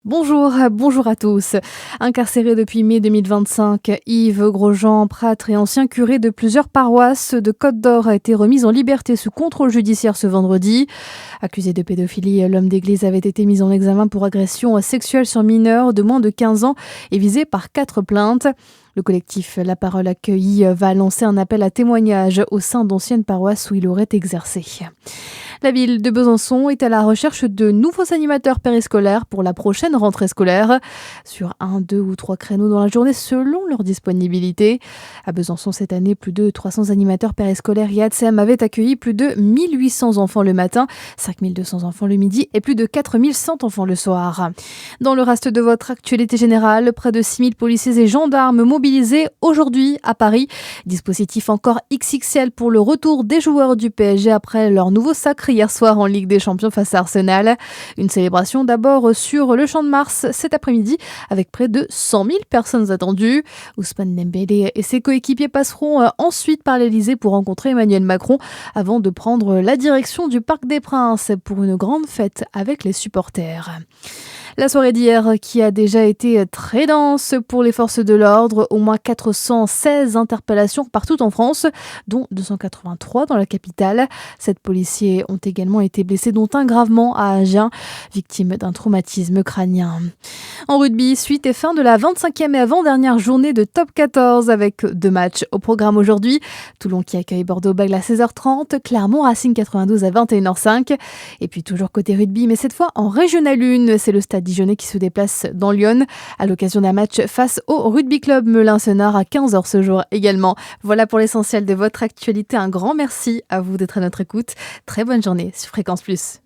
Bonjour à tous. Incarcéré depuis mai 2025, Yves Grosjean, prêtre et ancien curé de plusieurs paroisses de Côte-d'Or, a été remis en liberté sous contrôle judiciaire ce vendredi. Accusé de pédophilie, l'homme d'église avait été mis en examen pour agression sexuelle sur mineur de moins de 15 ans et visé par 4 plaintes. Le collectif La Parole Accueillie va lancer un appel à témoignage au sein d'anciennes paroisses où il aurait exercé. La ville de Besançon est à la recherche de nouveaux animateurs périscolaires pour la prochaine rentrée scolaire, sur 1, 2 ou 3 créneaux dans la journée selon leur disponibilité. À Besançon, cette année, plus de 300 animateurs périscolaires IATSEM avaient accueilli plus de 1800 enfants le matin, 5200 enfants le midi et plus de 4100 enfants le soir. Dans le reste de votre actualité générale, près de 6000 policiers et gendarmes mobilisés aujourd'hui à Paris. Dispositif encore XXL pour le retour des joueurs du PSG après leur nouveau sacre hier soir en Ligue des Champions face à Arsenal. Une célébration d'abord sur le Champ de Mars cet après-midi avec près de 100 000 personnes attendues. Ousmane Dembélé et ses coéquipiers passeront ensuite par l'Elysée pour rencontrer Emmanuel Macron avant de prendre la direction du Parc des Princes pour une grande fête avec les supporters. La soirée d'hier qui a déjà été très dense pour les forces de l'ordre, au moins 416 interpellations partout en France, dont 283 dans la capitale. 7 policiers ont également été blessés, dont un gravement à Agen, victime d'un traumatisme crânien. En rugby, suite et fin de la 25e et avant-dernière journée de Top 14 avec 2 matchs au programme aujourd'hui. Toulon qui accueille Bordeaux-Bègles à 16h30, Clermont Racing 92 à 21h05. Et puis toujours côté rugby, mais cette fois en Régional 1, c'est le Stade Dijonnais qui se déplace dans Lyon à l'occasion d'un match face au Rugby Club Melun-Senard à 15h ce jour également. Voilà pour l'essentiel de votre actualité. Un grand merci à vous d'être à notre écoute. Très bonne journée sur Fréquence Plus.